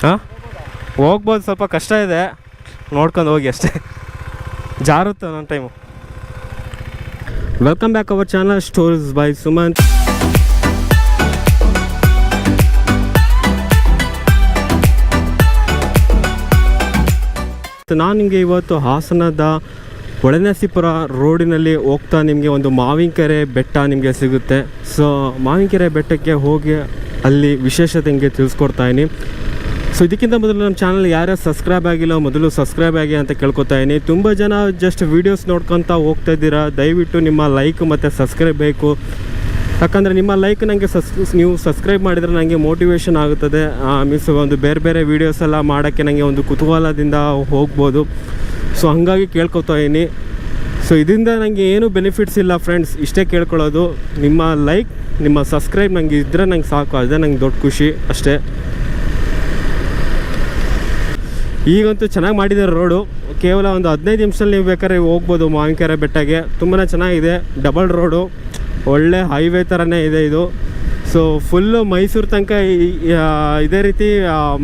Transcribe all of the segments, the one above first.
ಹಾಂ ಹೋಗ್ಬೋದು, ಸ್ವಲ್ಪ ಕಷ್ಟ ಇದೆ, ನೋಡ್ಕೊಂಡು ಹೋಗಿ ಅಷ್ಟೇ, ಜಾರುತ್ತೆ ನನ್ನ time. Welcome back our channel stories by Sumanth. ನಾನು ನಿಮಗೆ ಇವತ್ತು ಹಾಸನದ ಹೊಳೆನರಸೀಪುರ ರೋಡಿನಲ್ಲಿ ಹೋಗ್ತಾ ನಿಮಗೆ ಒಂದು ಮಾವಿನಕೆರೆ ಬೆಟ್ಟ ನಿಮಗೆ ಸಿಗುತ್ತೆ. ಸೊ ಮಾವಿನಕೆರೆ ಬೆಟ್ಟಕ್ಕೆ ಹೋಗಿ ಅಲ್ಲಿ ವಿಶೇಷತೆ ನಿಮಗೆ ತಿಳಿಸ್ಕೊಡ್ತಾಯಿನಿ. ಸೊ ಇದಕ್ಕಿಂತ ಮೊದಲು ನಮ್ಮ ಚಾನಲ್ ಯಾರ್ಯಾರು ಸಬ್ಸ್ಕ್ರೈಬ್ ಆಗಿಲ್ಲ ಮೊದಲು ಸಬ್ಸ್ಕ್ರೈಬ್ ಆಗಿ ಅಂತ ಕೇಳ್ಕೊತಾಯಿನಿ. ತುಂಬ ಜನ ಜಸ್ಟ್ ವೀಡಿಯೋಸ್ ನೋಡ್ಕೊತಾ ಹೋಗ್ತಾ ಇದ್ದೀರಾ. ದಯವಿಟ್ಟು ನಿಮ್ಮ ಲೈಕ್ ಮತ್ತು ಸಬ್ಸ್ಕ್ರೈಬ್ ಬೇಕು, ಯಾಕಂದರೆ ನಿಮ್ಮ ಲೈಕ್ ನನಗೆ ನೀವು ಸಬ್ಸ್ಕ್ರೈಬ್ ಮಾಡಿದರೆ ನನಗೆ ಮೋಟಿವೇಶನ್ ಆಗುತ್ತದೆ. ಮೀನ್ಸ್ ಒಂದು ಬೇರೆ ಬೇರೆ ವೀಡಿಯೋಸ್ ಎಲ್ಲ ಮಾಡೋಕ್ಕೆ ನನಗೆ ಒಂದು ಕುತೂಹಲದಿಂದ ಹೋಗ್ಬೋದು. ಸೊ ಹಾಗಾಗಿ ಕೇಳ್ಕೊತಾಯಿನಿ. ಸೊ ಇದರಿಂದ ನನಗೆ ಏನೂ ಬೆನಿಫಿಟ್ಸ್ ಇಲ್ಲ ಫ್ರೆಂಡ್ಸ್, ಇಷ್ಟೇ ಕೇಳ್ಕೊಳ್ಳೋದು. ನಿಮ್ಮ ಲೈಕ್ ನಿಮ್ಮ ಸಬ್ಸ್ಕ್ರೈಬ್ ನನಗೆ ಇದ್ದರೆ ನಂಗೆ ಸಾಕು, ಅದೇ ನಂಗೆ ದೊಡ್ಡ ಖುಷಿ ಅಷ್ಟೇ. ಈಗಂತೂ ಚೆನ್ನಾಗಿ ಮಾಡಿದ್ದಾರೆ ರೋಡು. ಕೇವಲ ಒಂದು 15 ನಿಮಿಷದಲ್ಲಿ ನೀವು ಬೇಕಾದ್ರೆ ಹೋಗ್ಬೋದು ಮಾವಿನಕೆರೆ ಬೆಟ್ಟಗೆ. ತುಂಬಾ ಚೆನ್ನಾಗಿದೆ, ಡಬಲ್ ರೋಡು, ಒಳ್ಳೆ ಹೈವೇ ಥರನೇ ಇದೆ ಇದು. ಸೊ ಫುಲ್ಲು ಮೈಸೂರು ತನಕ ಇದೇ ರೀತಿ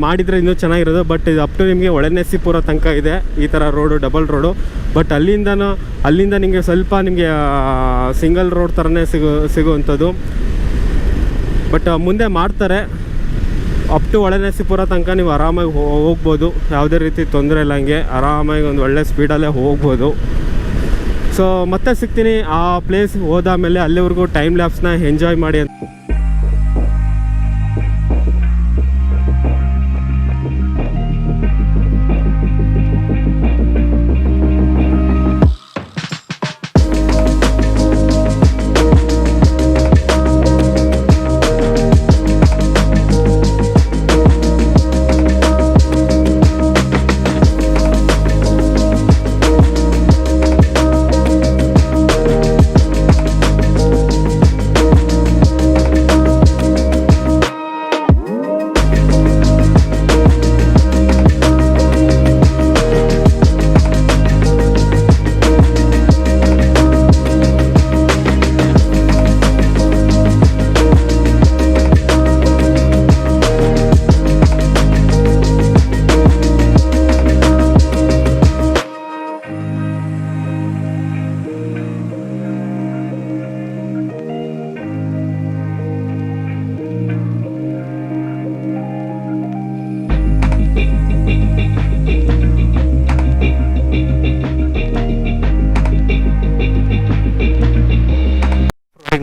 ಮಾಡಿದರೆ ಇನ್ನೂ ಚೆನ್ನಾಗಿರೋದು. ಬಟ್ ಇದು ಅಪ್ ಟು ನಿಮಗೆ ಹೊಳೆನರಸೀಪುರ ತನಕ ಇದೆ ಈ ಥರ ರೋಡು, ಡಬಲ್ ರೋಡು. ಬಟ್ ಅಲ್ಲಿಂದ ನಿಮಗೆ ಸ್ವಲ್ಪ ನಿಮಗೆ ಸಿಂಗಲ್ ರೋಡ್ ಥರನೇ ಸಿಗುವಂಥದ್ದು. ಬಟ್ ಮುಂದೆ ಮಾಡ್ತಾರೆ, ಅಪ್ ಟು ಹೊಳೆನರಸೀಪುರ ತನಕ ನೀವು ಆರಾಮಾಗಿ ಹೋಗ್ಬೋದು, ಯಾವುದೇ ರೀತಿ ತೊಂದರೆ ಇಲ್ಲ. ಹಂಗೆ ಆರಾಮಾಗಿ ಒಂದು ಒಳ್ಳೆ ಸ್ಪೀಡಲ್ಲೇ ಹೋಗ್ಬೋದು. ಸೊ ಮತ್ತೆ ಸಿಗ್ತೀನಿ ಆ ಪ್ಲೇಸ್ ಹೋದಾಮೇಲೆ. ಅಲ್ಲಿವರೆಗೂ ಟೈಮ್ ಲ್ಯಾಪ್ಸ್ನ ಎಂಜಾಯ್ ಮಾಡಿ ಅಂತ.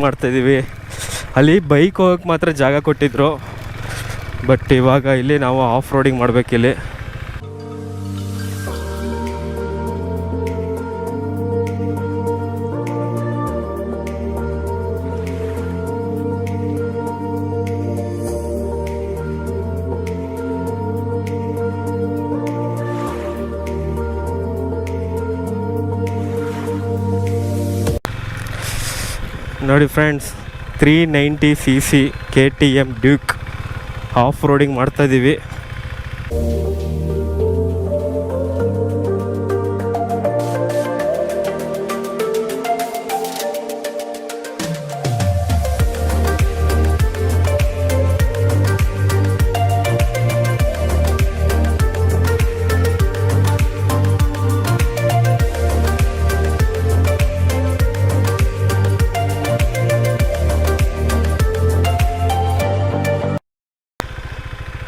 ಮಾಡ್ತಾಯಿದ್ದೀವಿ. ಅಲ್ಲಿ ಬೈಕ್ ಹೋಗೋಕ್ಕೆ ಮಾತ್ರ ಜಾಗ ಕೊಟ್ಟಿದ್ರು, ಬಟ್ ಇವಾಗ ಇಲ್ಲಿ ನಾವು ಆಫ್ ರೋಡಿಂಗ್ ಮಾಡಬೇಕಿಲ್ಲಿ. ನೋಡಿ friends, 390cc KTM Duke off roading ಮಾಡ್ತಾಯಿದ್ದೀವಿ.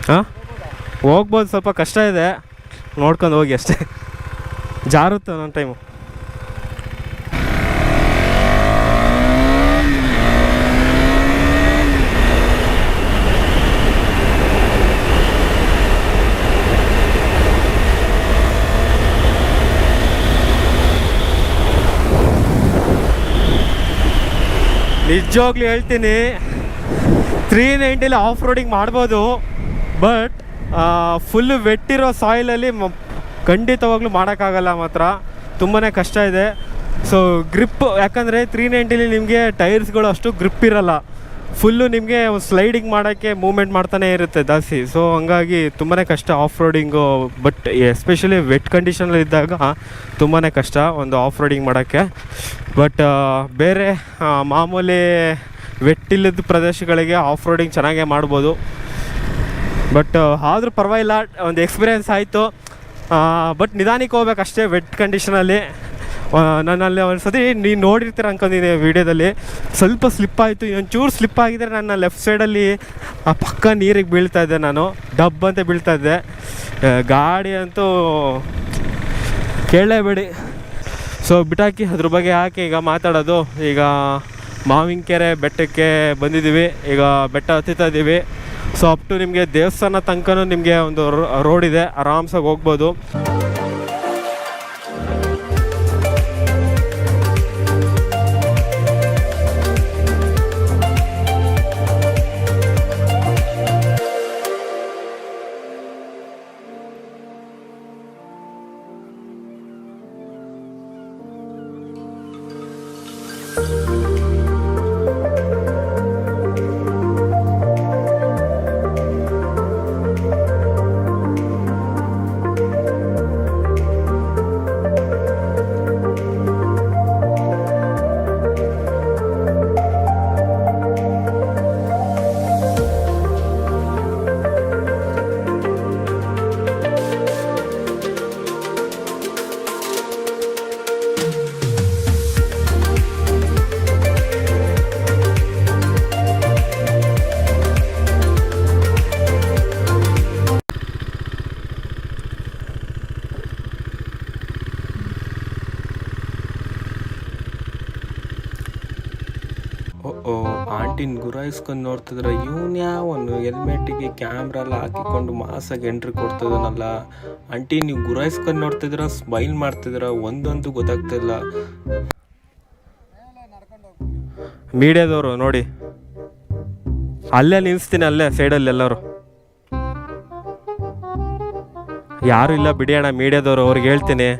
ಹಾಂ ಹೋಗ್ಬೋದು, ಸ್ವಲ್ಪ ಕಷ್ಟ ಇದೆ, ನೋಡ್ಕೊಂಡು ಹೋಗಿ ಅಷ್ಟೇ, ಜಾರುತ್ತೆ ನನ್ನ ಟೈಮು. ನಿಜವಾಗ್ಲೂ ಹೇಳ್ತೀನಿ, 390 ಆಫ್ ರೋಡಿಂಗ್ ಮಾಡ್ಬೋದು. ಬಟ್ ಫುಲ್ಲು ವೆಟ್ಟಿರೋ ಸಾಯಿಲಲ್ಲಿ ಖಂಡಿತವಾಗ್ಲೂ ಮಾಡೋಕ್ಕಾಗಲ್ಲ, ಮಾತ್ರ ತುಂಬಾ ಕಷ್ಟ ಇದೆ. ಸೊ ಗ್ರಿಪ್, ಯಾಕಂದರೆ 390 ನಿಮಗೆ ಟೈರ್ಸ್ಗಳು ಅಷ್ಟು ಗ್ರಿಪ್ ಇರೋಲ್ಲ, ಫುಲ್ಲು ನಿಮಗೆ ಸ್ಲೈಡಿಂಗ್ ಮಾಡೋಕ್ಕೆ ಮೂವ್ಮೆಂಟ್ ಮಾಡ್ತಾನೆ ಇರುತ್ತೆ ಜಾಸ್ತಿ. ಸೊ ಹಂಗಾಗಿ ತುಂಬಾ ಕಷ್ಟ off roading. But especially wet ಕಂಡೀಷನಲ್ಲಿದ್ದಾಗ ತುಂಬಾ ಕಷ್ಟ ಒಂದು ಆಫ್ ರೋಡಿಂಗ್ ಮಾಡೋಕ್ಕೆ. ಬಟ್ ಬೇರೆ ಮಾಮೂಲಿ ವೆಟ್ಟಿಲ್ಲದ ಪ್ರದೇಶಗಳಿಗೆ ಆಫ್ ರೋಡಿಂಗ್ ಚೆನ್ನಾಗೇ ಮಾಡ್ಬೋದು. ಬಟ್ ಆದರೂ ಪರವಾಗಿಲ್ಲ, ಒಂದು ಎಕ್ಸ್ಪೀರಿಯೆನ್ಸ್ ಆಯಿತು. ಬಟ್ ನಿಧಾನಕ್ಕೆ ಹೋಗ್ಬೇಕು ಅಷ್ಟೇ, ವೆಟ್ ಕಂಡೀಷನಲ್ಲಿ. ನನ್ನಲ್ಲಿ ಒಂದು ಸತಿ ನೀವು ನೋಡಿರ್ತೀರ ಅನ್ಕೊಂಡಿದ್ದೀನಿ ವೀಡಿಯೋದಲ್ಲಿ, ಸ್ವಲ್ಪ ಸ್ಲಿಪ್ ಆಯಿತು. ಒಂಚೂರು ಸ್ಲಿಪ್ ಆಗಿದ್ದರೆ ನನ್ನ ಲೆಫ್ಟ್ ಸೈಡಲ್ಲಿ ಪಕ್ಕ ನೀರಿಗೆ ಬೀಳ್ತಾಯಿದ್ದೆ, ನಾನು ಡಬ್ ಅಂತ ಬೀಳ್ತಾಯಿದ್ದೆ. ಗಾಡಿ ಅಂತೂ ಕೇಳಲೇಬೇಡಿ. ಸೊ ಬಿಟ್ಟಾಕಿ ಅದ್ರ ಬಗ್ಗೆ ಯಾಕೆ ಈಗ ಮಾತಾಡೋದು. ಈಗ ಮಾವಿನಕೆರೆ ಬೆಟ್ಟಕ್ಕೆ ಬಂದಿದ್ದೀವಿ, ಈಗ ಬೆಟ್ಟ ಹತ್ತುತ್ತಾ ಇದ್ದೀವಿ. ಸೊ ಅಪ್ ಟು ನಿಮಗೆ ದೇವಸ್ಥಾನ ತನಕನೂ ನಿಮಗೆ ಒಂದು ರೋಡ್ ಇದೆ, ಆರಾಮ್ಸಾಗಿ ಹೋಗ್ಬೋದು. ಆಂಟಿನ ಗುರಾಯಿಸ್ಕೊಂಡು ನೋಡ್ತಿದ್ರೆ ಇವನು ಯಾವನು ಹೆಲ್ಮೆಟಿಗೆ ಕ್ಯಾಮ್ರಾ ಎಲ್ಲ ಹಾಕಿಕೊಂಡು ಮಾಸಾಗಿ ಎಂಟ್ರಿ ಕೊಡ್ತಿದ್ದಾನಲ್ಲ. ಆಂಟಿ ನೀವು ಗುರಾಯಿಸ್ಕೊಂಡು ನೋಡ್ತಿದ್ದೀರ, ಸ್ಮೈಲ್ ಮಾಡ್ತಿದ್ದೀರ, ಒಂದೊಂದು ಗೊತ್ತಾಗ್ತಿಲ್ಲ. ಮೀಡಿಯಾದವರು ನೋಡಿ, ಅಲ್ಲೇ ನಿಲ್ಲಿಸ್ತೀನಿ, ಅಲ್ಲೇ ಸೈಡಲ್ಲಿ ಎಲ್ಲರೂ ಯಾರು ಇಲ್ಲ ಬಿಡಿ ಅಣ್ಣ. ಮೀಡಿಯಾದವರು ಅವ್ರಿಗೆ ಹೇಳ್ತೀನಿ,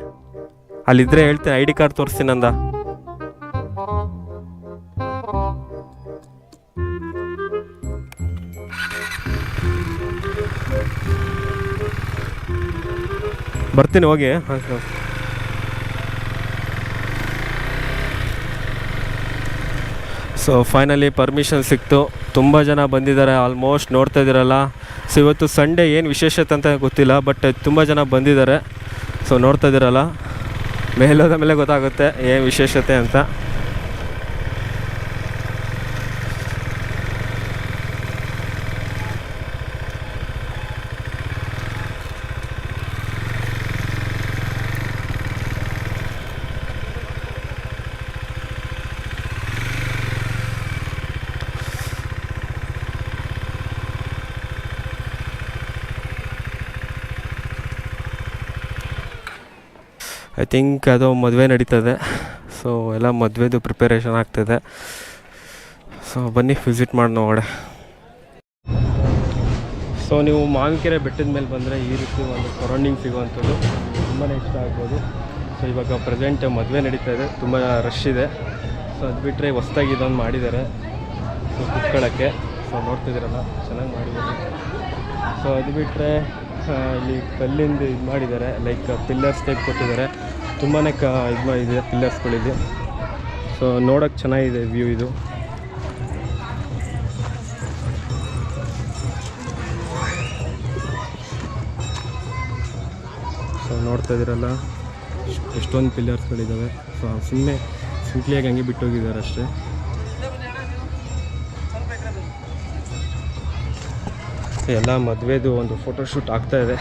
ಅಲ್ಲಿದ್ದರೆ ಹೇಳ್ತೀನಿ, ID ಕಾರ್ಡ್ ತೋರಿಸ್ತೀನಿ ಅಂದ. ಬರ್ತೀನಿ ಹೋಗಿ. ಸೊ ಫೈನಲಿ ಪರ್ಮಿಷನ್ ಸಿಕ್ತು. ತುಂಬ ಜನ ಬಂದಿದ್ದಾರೆ, ಆಲ್ಮೋಸ್ಟ್ ನೋಡ್ತಾ ಇದ್ದೀರಲ್ಲ. ಸೊ ಇವತ್ತು ಸಂಡೇ, ಏನು ವಿಶೇಷತೆ ಅಂತ ಗೊತ್ತಿಲ್ಲ, ಬಟ್ ತುಂಬ ಜನ ಬಂದಿದ್ದಾರೆ. ಸೊ ನೋಡ್ತಾ ಇದ್ದೀರಲ್ಲ, ಮೇಲೋದ ಮೇಲೆ ಗೊತ್ತಾಗುತ್ತೆ ಏನು ವಿಶೇಷತೆ ಅಂತ. ಐ ಥಿಂಕ್ ಅದು ಮದುವೆ ನಡೀತದೆ. ಸೊ ಎಲ್ಲ ಮದುವೆದು ಪ್ರಿಪರೇಷನ್ ಆಗ್ತದೆ. ಸೊ ಬನ್ನಿ ವಿಸಿಟ್ ಮಾಡಿ ನೋಡೋಣ. ಸೊ ನೀವು ಮಾವಿನಕೆರೆ ಬೆಟ್ಟದ ಮೇಲೆ ಬಂದರೆ ಈ ರೀತಿ ಒಂದು ಸರೌಂಡಿಂಗ್ ಸಿಗುವಂಥದ್ದು ತುಂಬಾ ಇಷ್ಟ ಆಗ್ಬೋದು. ಸೊ ಇವಾಗ ಪ್ರೆಸೆಂಟ್ ಮದುವೆ ನಡೀತಾ ಇದೆ, ತುಂಬ ರಶ್ ಇದೆ. ಸೊ ಅದು ಬಿಟ್ಟರೆ ಹೊಸ್ದಾಗಿ ಇದೊಂದು ಮಾಡಿದ್ದಾರೆ, ಸೊ ಕುತ್ಕೊಳ್ಳೋಕ್ಕೆ. ಸೊ ನೋಡ್ತಿದ್ದೀರಲ್ಲ, ಚೆನ್ನಾಗಿ ಮಾಡಿದ್ದಾರೆ. ಸೊ ಅದು ಬಿಟ್ಟರೆ ಇಲ್ಲಿ ಕಲ್ಲಿಂದ ಇದು ಮಾಡಿದ್ದಾರೆ, ಲೈಕ್ ಪಿಲ್ಲರ್ಸ್ ಟೈಪ್ ಕೊಟ್ಟಿದ್ದಾರೆ. ತುಂಬಾ ಇದು ಮಾಡಿದೆ ಪಿಲ್ಲರ್ಸ್ಗಳಿದೆ. ಸೊ ನೋಡೋಕ್ಕೆ ಚೆನ್ನಾಗಿದೆ ವ್ಯೂ ಇದು. ಸೊ ನೋಡ್ತಾ ಇದ್ದೀರಲ್ಲ, ಎಷ್ಟೊಂದು ಪಿಲ್ಲರ್ಸ್ಗಳಿದ್ದಾವೆ. ಸೊ ಸುಮ್ಮನೆ ಸಿಂಪ್ಲಿಯಾಗಿ ಹಂಗೆ ಬಿಟ್ಟೋಗಿದ್ದಾರೆ ಅಷ್ಟೇ. ಎಲ್ಲ ಮದುವೆದು ಒಂದು ಫೋಟೋಶೂಟ್ ಆಗ್ತಾಯಿದೆ.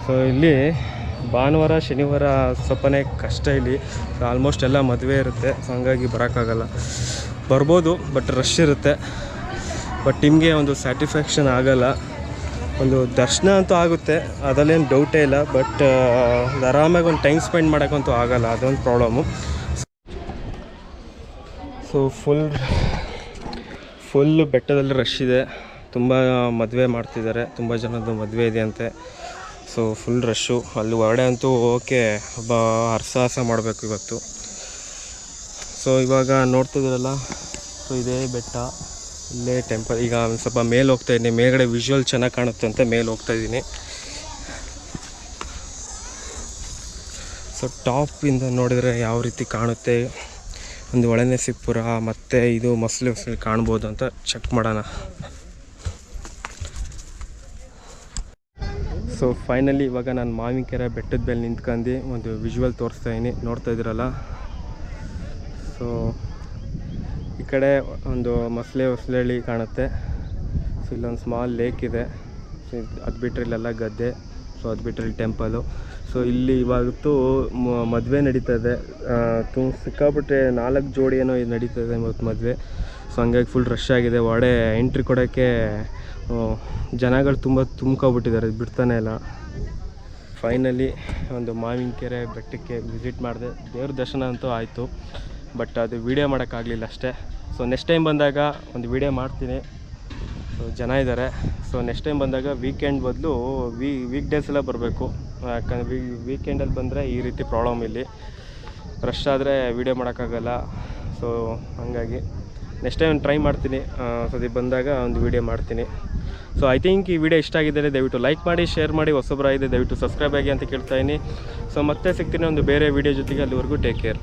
ಸೊ ಇಲ್ಲಿ ಭಾನುವಾರ ಶನಿವಾರ ಸ್ವಲ್ಪನೇ ಕಷ್ಟ ಇಲ್ಲಿ. ಆಲ್ಮೋಸ್ಟ್ ಎಲ್ಲ ಮದುವೆ ಇರುತ್ತೆ, ಸೊ ಹಂಗಾಗಿ ಬರೋಕ್ಕಾಗಲ್ಲ. ಬರ್ಬೋದು, ಬಟ್ ರಶ್ ಇರುತ್ತೆ. ಬಟ್ ನಿಮಗೆ ಒಂದು ಸ್ಯಾಟಿಸ್ಫ್ಯಾಕ್ಷನ್ ಆಗೋಲ್ಲ. ಒಂದು ದರ್ಶನ ಅಂತೂ ಆಗುತ್ತೆ, ಅದರಲ್ಲೇನು ಡೌಟೇ ಇಲ್ಲ. ಬಟ್ ಆರಾಮಾಗಿ ಒಂದು ಟೈಮ್ ಸ್ಪೆಂಡ್ ಮಾಡೋಕ್ಕಂತೂ ಆಗೋಲ್ಲ, ಅದೊಂದು ಪ್ರಾಬ್ಲಮ್ಮು. ಸೊ ಫುಲ್ ಬೆಟ್ಟದಲ್ಲಿ ರಶ್ ಇದೆ. ತುಂಬ ಮದುವೆ ಮಾಡ್ತಿದ್ದಾರೆ, ತುಂಬ ಜನದ್ದು ಮದುವೆ ಇದೆ ಅಂತೆ. So full rush. ಅಲ್ಲಿ ಹೊರಗಡೆ ಅಂತೂ ಓಕೆ ಹರಸಾಹಸ ಮಾಡಬೇಕು ಇವತ್ತು. ಸೊ ಇವಾಗ ನೋಡ್ತಿದ್ದೀರಲ್ಲ, ಸೊ ಇದೇ ಬೆಟ್ಟ, ಇಲ್ಲೇ ಟೆಂಪಲ್. ಈಗ ಒಂದು ಸ್ವಲ್ಪ ಮೇಲೆ ಹೋಗ್ತಾಯಿದ್ದೀನಿ, ಮೇಲ್ಗಡೆ ವಿಜುವಲ್ ಚೆನ್ನಾಗಿ ಕಾಣುತ್ತೆ ಅಂತ ಮೇಲೆ ಹೋಗ್ತಾಯಿದ್ದೀನಿ. ಸೊ ಟಾಪಿಂದ ನೋಡಿದರೆ ಯಾವ ರೀತಿ ಕಾಣುತ್ತೆ, ಒಂದು ಹೊಳೆನರಸೀಪುರ ಮತ್ತು ಇದು ಮಸಲಿ ಕಾಣ್ಬೋದು ಅಂತ ಚೆಕ್ ಮಾಡೋಣ. ಸೊ ಫೈನಲಿ ಇವಾಗ ನಾನು ಮಾವಿನಕೆರೆ ಬೆಟ್ಟದ ಮೇಲೆ ನಿಂತ್ಕೊಂಡು ಒಂದು ವಿಜುವಲ್ ತೋರಿಸ್ತಾ ಇದ್ದೀನಿ, ನೋಡ್ತಾ ಇದ್ದೀರಲ್ಲ. ಸೊ ಈ ಕಡೆ ಒಂದು ಹೊಸಲಹಳ್ಳಿ ಕಾಣುತ್ತೆ. ಸೊ ಇಲ್ಲೊಂದು ಸ್ಮಾಲ್ ಲೇಕ್ ಇದೆ. ಸೊ ಅದು ಬಿಟ್ಟರೆ ಇಲ್ಲೆಲ್ಲ ಗದ್ದೆ. ಸೊ ಅದು ಬಿಟ್ಟರೆ ಇಲ್ಲಿ ಟೆಂಪಲು. ಸೊ ಇಲ್ಲಿ ಇವಾಗತ್ತು ಮದುವೆ ನಡೀತದೆ. ಸಿಕ್ಕಾಬಿಟ್ರೆ 4 ಜೋಡಿ ಏನೋ ಇದು ನಡೀತದೆ ಮತ್ತು ಮದುವೆ. ಸೊ ಹಂಗಾಗಿ ಫುಲ್ ರಶ್ ಆಗಿದೆ. ಒಡೆ ಎಂಟ್ರಿ ಕೊಡೋಕ್ಕೆ ಜನಗಳು ತುಂಬ ತುಂಬ್ಕೊಬಿಟ್ಟಿದ್ದಾರೆ, ಬಿಡ್ತಾನೆ ಇಲ್ಲ. ಫೈನಲಿ ಒಂದು ಮಾವಿನಕೆರೆ ಬೆಟ್ಟಕ್ಕೆ ವಿಸಿಟ್ ಮಾಡಿದೆ. ದೇವ್ರ ದರ್ಶನ ಅಂತೂ ಆಯಿತು, ಬಟ್ ಅದು ವೀಡಿಯೋ ಮಾಡೋಕ್ಕಾಗಲಿಲ್ಲ ಅಷ್ಟೇ. ಸೊ ನೆಕ್ಸ್ಟ್ ಟೈಮ್ ಬಂದಾಗ ಒಂದು ವೀಡಿಯೋ ಮಾಡ್ತೀನಿ. ಸೊ ಜನ ಇದ್ದಾರೆ. ಸೊ ನೆಕ್ಸ್ಟ್ ಟೈಮ್ ಬಂದಾಗ ವೀಕೆಂಡ್ ಬದಲು ವೀಕ್ ಡೇಸ್ ಎಲ್ಲ ಬರಬೇಕು. ಯಾಕಂದರೆ ವೀಕೆಂಡಲ್ಲಿ ಬಂದರೆ ಈ ರೀತಿ ಪ್ರಾಬ್ಲಮ್ ಇಲ್ಲಿ ರಶ್ ಆದರೆ ವೀಡಿಯೋ ಮಾಡೋಕ್ಕಾಗಲ್ಲ. ಸೊ ಹಾಗಾಗಿ ನೆಕ್ಸ್ಟ್ ಟೈಮ್ ಟ್ರೈ ಮಾಡ್ತೀನಿ. ಸದ್ಯ ಬಂದಾಗ ಒಂದು ವೀಡಿಯೋ ಮಾಡ್ತೀನಿ. ಸೊ ಐ ಥಿಂಕ್ ಈ ವಿಡಿಯೋ ಇಷ್ಟ ಆಗಿದ್ದರೆ ದಯವಿಟ್ಟು ಲೈಕ್ ಮಾಡಿ, ಶೇರ್ ಮಾಡಿ. ಹೊಸಬರಾಗಿದೆ ದಯವಿಟ್ಟು ಸಬ್ಸ್ಕ್ರೈಬ್ ಆಗಿ ಅಂತ ಕೇಳ್ತಾಯಿನಿ. ಸೊ ಮತ್ತೆ ಸಿಗ್ತೀನಿ ಒಂದು ಬೇರೆ ವೀಡಿಯೋ ಜೊತೆಗೆ. ಅಲ್ಲಿವರೆಗೂ ಟೇಕ್ ಕೇರ್.